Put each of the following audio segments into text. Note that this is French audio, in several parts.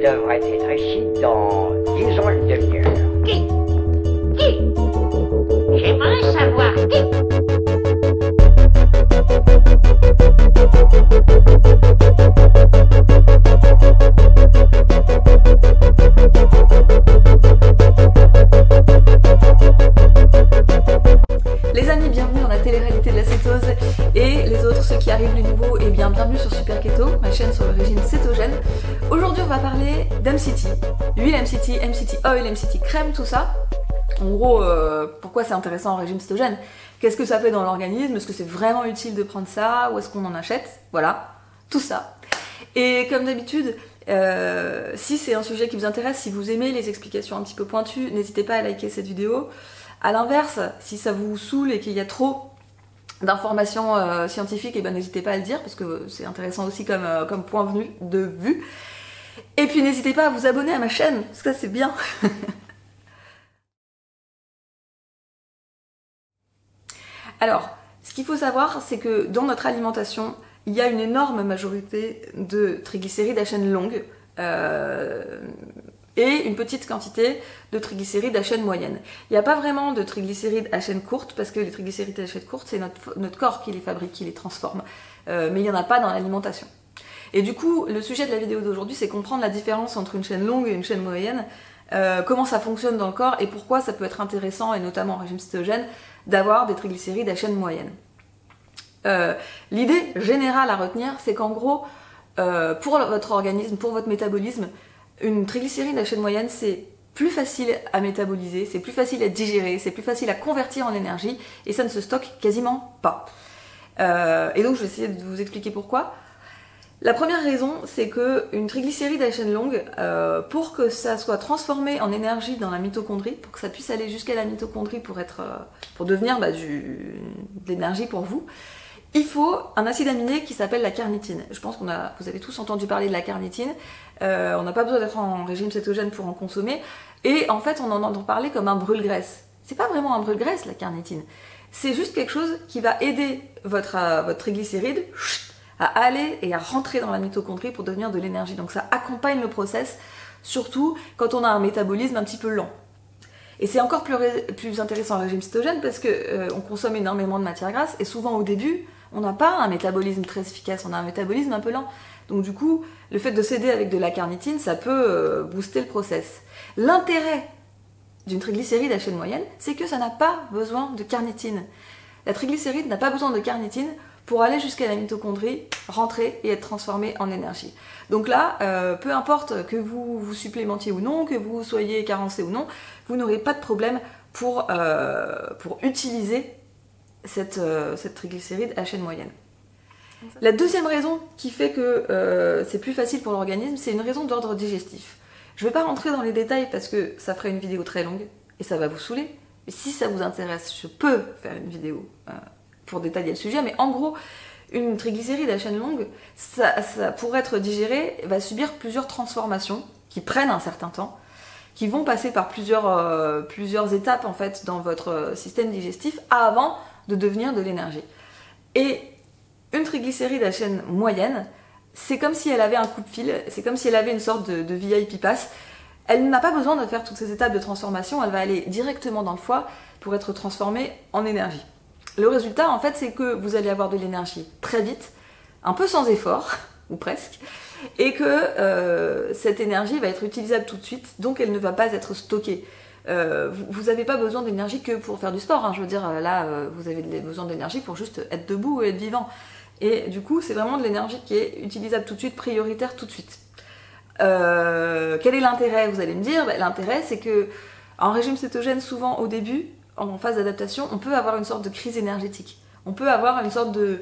Il devrait être ici dans, disons, une demi-heure. Qui? J'aimerais savoir qui. Les amis, bienvenue dans la télé-réalité de la cétose et les autres, ceux qui arrivent de nouveau, et bien bienvenue sur Super Keto, ma chaîne sur le régime cétogène. Aujourd'hui on va parler d'MCT, l'huile MCT, MCT oil, MCT crème, tout ça. En gros, pourquoi c'est intéressant en régime cétogène? Qu'est-ce que ça fait dans l'organisme? Est-ce que c'est vraiment utile de prendre ça? Où est-ce qu'on en achète? Voilà, tout ça. Et comme d'habitude, si c'est un sujet qui vous intéresse, si vous aimez les explications un petit peu pointues, n'hésitez pas à liker cette vidéo. A l'inverse, si ça vous saoule et qu'il y a trop d'informations scientifiques, et ben n'hésitez pas à le dire parce que c'est intéressant aussi comme point de vue. Et puis n'hésitez pas à vous abonner à ma chaîne, parce que ça c'est bien. Alors, ce qu'il faut savoir, c'est que dans notre alimentation, il y a une énorme majorité de triglycérides à chaîne longue et une petite quantité de triglycérides à chaîne moyenne. Il n'y a pas vraiment de triglycérides à chaîne courte, parce que les triglycérides à chaîne courte, c'est notre corps qui les fabrique, qui les transforme. Mais il n'y en a pas dans l'alimentation. Et du coup, le sujet de la vidéo d'aujourd'hui, c'est comprendre la différence entre une chaîne longue et une chaîne moyenne, comment ça fonctionne dans le corps et pourquoi ça peut être intéressant, et notamment en régime cétogène, d'avoir des triglycérides à chaîne moyenne. L'idée générale à retenir, c'est qu'en gros, pour votre organisme, pour votre métabolisme, une triglycéride à chaîne moyenne, c'est plus facile à métaboliser, c'est plus facile à digérer, c'est plus facile à convertir en énergie, et ça ne se stocke quasiment pas. Et donc je vais essayer de vous expliquer pourquoi. La première raison, c'est qu'une triglycéride à chaîne longue, pour que ça soit transformé en énergie dans la mitochondrie, pour que ça puisse aller jusqu'à la mitochondrie pour devenir de l'énergie pour vous, il faut un acide aminé qui s'appelle la carnitine. Je pense vous avez tous entendu parler de la carnitine. On n'a pas besoin d'être en régime cétogène pour en consommer. Et en fait, on en entend parler comme un brûle-graisse. C'est pas vraiment un brûle-graisse, la carnitine. C'est juste quelque chose qui va aider votre triglycéride à aller et à rentrer dans la mitochondrie pour devenir de l'énergie. Donc ça accompagne le process, surtout quand on a un métabolisme un petit peu lent. Et c'est encore plus intéressant en régime cétogène parce qu'on consomme énormément de matière grasse et souvent au début, on n'a pas un métabolisme très efficace, on a un métabolisme un peu lent. Donc du coup, le fait de s'aider avec de la carnitine, ça peut booster le process. L'intérêt d'une triglycéride à chaîne moyenne, c'est que ça n'a pas besoin de carnitine. La triglycéride n'a pas besoin de carnitine pour aller jusqu'à la mitochondrie, rentrer et être transformée en énergie. Donc là, peu importe que vous vous supplémentiez ou non, que vous soyez carencé ou non, vous n'aurez pas de problème pour utiliser cette triglycéride à chaîne moyenne. La deuxième raison qui fait que c'est plus facile pour l'organisme, c'est une raison d'ordre digestif. Je ne vais pas rentrer dans les détails parce que ça ferait une vidéo très longue et ça va vous saouler. Mais si ça vous intéresse, je peux faire une vidéo pour détailler le sujet. Mais en gros, une triglycéride à chaîne longue, ça, pour être digérée, va subir plusieurs transformations qui prennent un certain temps, qui vont passer par plusieurs étapes en fait dans votre système digestif avant de devenir de l'énergie. Et une triglycéride à chaîne moyenne, c'est comme si elle avait un coup de fil, c'est comme si elle avait une sorte de VIP pass. Elle n'a pas besoin de faire toutes ces étapes de transformation, elle va aller directement dans le foie pour être transformée en énergie. Le résultat, en fait, c'est que vous allez avoir de l'énergie très vite, un peu sans effort, ou presque, et que cette énergie va être utilisable tout de suite, donc elle ne va pas être stockée. Vous n'avez pas besoin d'énergie que pour faire du sport, hein. Je veux dire, là, vous avez besoin d'énergie pour juste être debout et être vivant. Et du coup, c'est vraiment de l'énergie qui est utilisable tout de suite, prioritaire tout de suite. Quel est l'intérêt? Vous allez me dire, l'intérêt, c'est que en régime cétogène, souvent au début, en phase d'adaptation, on peut avoir une sorte de crise énergétique. On peut avoir une sorte de...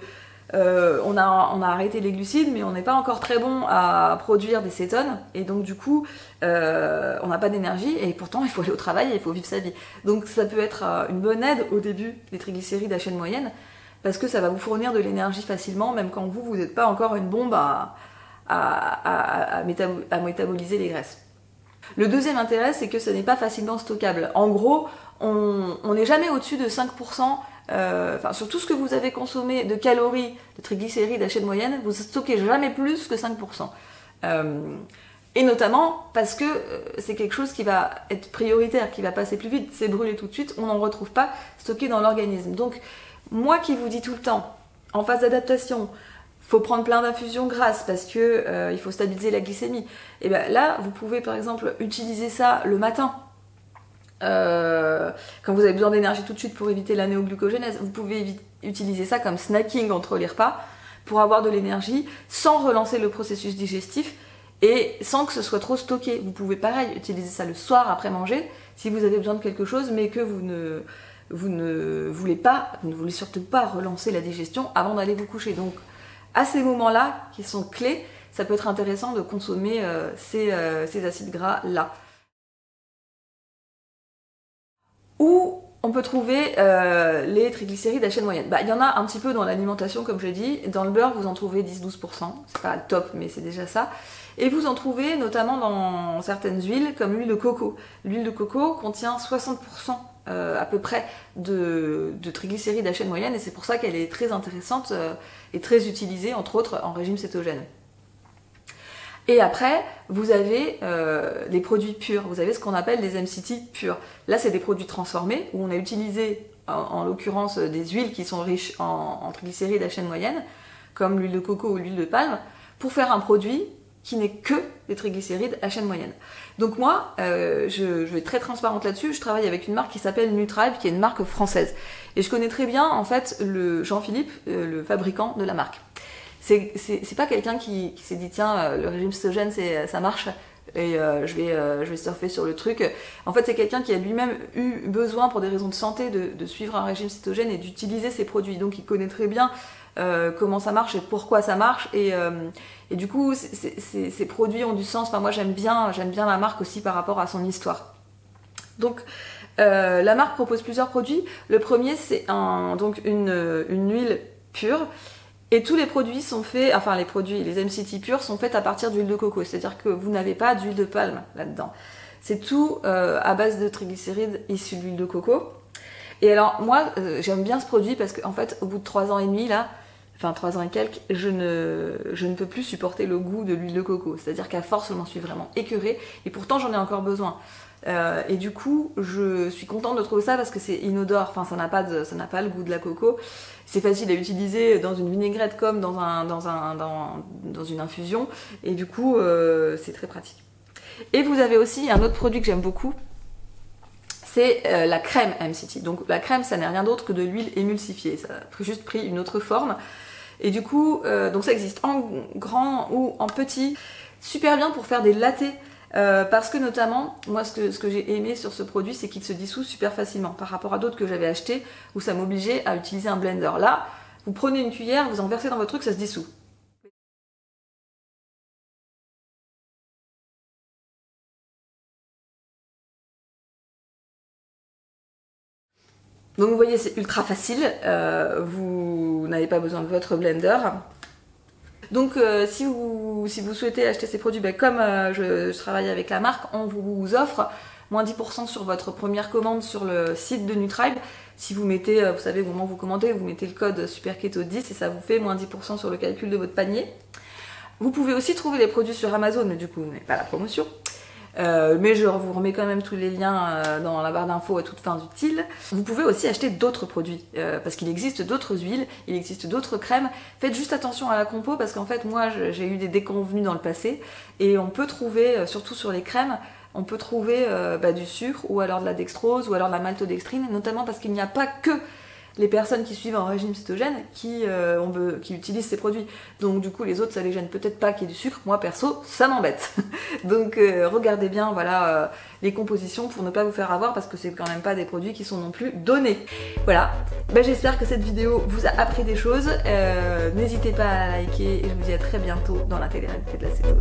on a arrêté les glucides, mais on n'est pas encore très bon à produire des cétones, et donc du coup, on n'a pas d'énergie, et pourtant il faut aller au travail et il faut vivre sa vie. Donc ça peut être une bonne aide au début, les triglycérides à chaîne moyenne, parce que ça va vous fournir de l'énergie facilement, même quand vous n'êtes pas encore une bombe à métaboliser les graisses. Le deuxième intérêt, c'est que ce n'est pas facilement stockable. En gros, on n'est jamais au-dessus de 5%, sur tout ce que vous avez consommé de calories, de triglycérides à chaîne moyenne, vous stockez jamais plus que 5%. Et notamment parce que c'est quelque chose qui va être prioritaire, qui va passer plus vite, c'est brûlé tout de suite, on n'en retrouve pas stocké dans l'organisme. Donc moi qui vous dis tout le temps, en phase d'adaptation, faut prendre plein d'infusions grasses parce que il faut stabiliser la glycémie. Et bien là, vous pouvez par exemple utiliser ça le matin. Quand vous avez besoin d'énergie tout de suite pour éviter la néoglucogénèse, vous pouvez utiliser ça comme snacking entre les repas pour avoir de l'énergie sans relancer le processus digestif et sans que ce soit trop stocké. Vous pouvez pareil utiliser ça le soir après manger si vous avez besoin de quelque chose mais que vous ne voulez surtout pas relancer la digestion avant d'aller vous coucher. Donc à ces moments-là, qui sont clés, ça peut être intéressant de consommer ces acides gras-là. Où on peut trouver les triglycérides à chaîne moyenne. Il y en a un petit peu dans l'alimentation, comme je l'ai dit. Dans le beurre, vous en trouvez 10-12%. C'est pas top, mais c'est déjà ça. Et vous en trouvez notamment dans certaines huiles, comme l'huile de coco. L'huile de coco contient 60% à peu près de triglycérides à chaîne moyenne, et c'est pour ça qu'elle est très intéressante et très utilisée, entre autres, en régime cétogène. Et après, vous avez des produits purs, vous avez ce qu'on appelle des MCT purs. Là, c'est des produits transformés, où on a utilisé, en l'occurrence, des huiles qui sont riches en triglycérides à chaîne moyenne, comme l'huile de coco ou l'huile de palme, pour faire un produit qui n'est que des triglycérides à chaîne moyenne. Donc moi, je vais être très transparente là-dessus, je travaille avec une marque qui s'appelle Nutribe, qui est une marque française. Et je connais très bien, en fait, Jean-Philippe, le fabricant de la marque. C'est pas quelqu'un qui s'est dit tiens le régime cétogène ça marche et je vais surfer sur le truc. En fait c'est quelqu'un qui a lui-même eu besoin pour des raisons de santé de suivre un régime cétogène et d'utiliser ses produits. Donc il connaît très bien comment ça marche et pourquoi ça marche et du coup ces produits ont du sens. Enfin moi j'aime bien la marque aussi par rapport à son histoire. Donc la marque propose plusieurs produits. Le premier c'est une huile pure. Et tous les produits sont faits, enfin les MCT purs sont faits à partir d'huile de coco, c'est-à-dire que vous n'avez pas d'huile de palme là-dedans. C'est tout à base de triglycérides issus d'huile de coco. Et alors moi j'aime bien ce produit parce qu'en fait au bout de 3 ans et demi là, enfin 3 ans et quelques, je ne peux plus supporter le goût de l'huile de coco. C'est-à-dire qu'à force je m'en suis vraiment écœurée et pourtant j'en ai encore besoin. Et du coup je suis contente de trouver ça parce que c'est inodore, enfin ça n'a pas le goût de la coco. C'est facile à utiliser dans une vinaigrette comme dans une infusion et du coup c'est très pratique. Et vous avez aussi un autre produit que j'aime beaucoup, c'est la crème MCT. Donc la crème ça n'est rien d'autre que de l'huile émulsifiée, ça a juste pris une autre forme. Et du coup donc ça existe en grand ou en petit, super bien pour faire des lattés. Parce que notamment, moi ce que j'ai aimé sur ce produit, c'est qu'il se dissout super facilement par rapport à d'autres que j'avais achetés où ça m'obligeait à utiliser un blender. Là, vous prenez une cuillère, vous en versez dans votre truc, ça se dissout. Donc vous voyez, c'est ultra facile, vous n'avez pas besoin de votre blender. Donc si vous souhaitez acheter ces produits, comme je travaille avec la marque, on vous offre moins 10% sur votre première commande sur le site de Nutribe. Si vous mettez, vous savez, au moment où vous commandez, vous mettez le code SUPERKETO10 et ça vous fait moins 10% sur le calcul de votre panier. Vous pouvez aussi trouver les produits sur Amazon, mais du coup vous n'avez pas la promotion. Mais je vous remets quand même tous les liens dans la barre d'infos à toutes fins utiles. Vous pouvez aussi acheter d'autres produits, parce qu'il existe d'autres huiles, il existe d'autres crèmes. Faites juste attention à la compo, parce qu'en fait moi j'ai eu des déconvenues dans le passé, et on peut trouver, surtout sur les crèmes, on peut trouver du sucre, ou alors de la dextrose, ou alors de la maltodextrine, notamment parce qu'il n'y a pas que les personnes qui suivent un régime cétogène qui utilisent ces produits. Donc du coup les autres ça les gêne peut-être pas qu'il y ait du sucre, moi perso ça m'embête. Donc regardez bien voilà les compositions pour ne pas vous faire avoir, parce que c'est quand même pas des produits qui sont non plus donnés. Voilà, j'espère que cette vidéo vous a appris des choses. N'hésitez pas à liker et je vous dis à très bientôt dans la télé-réalité de la cétose.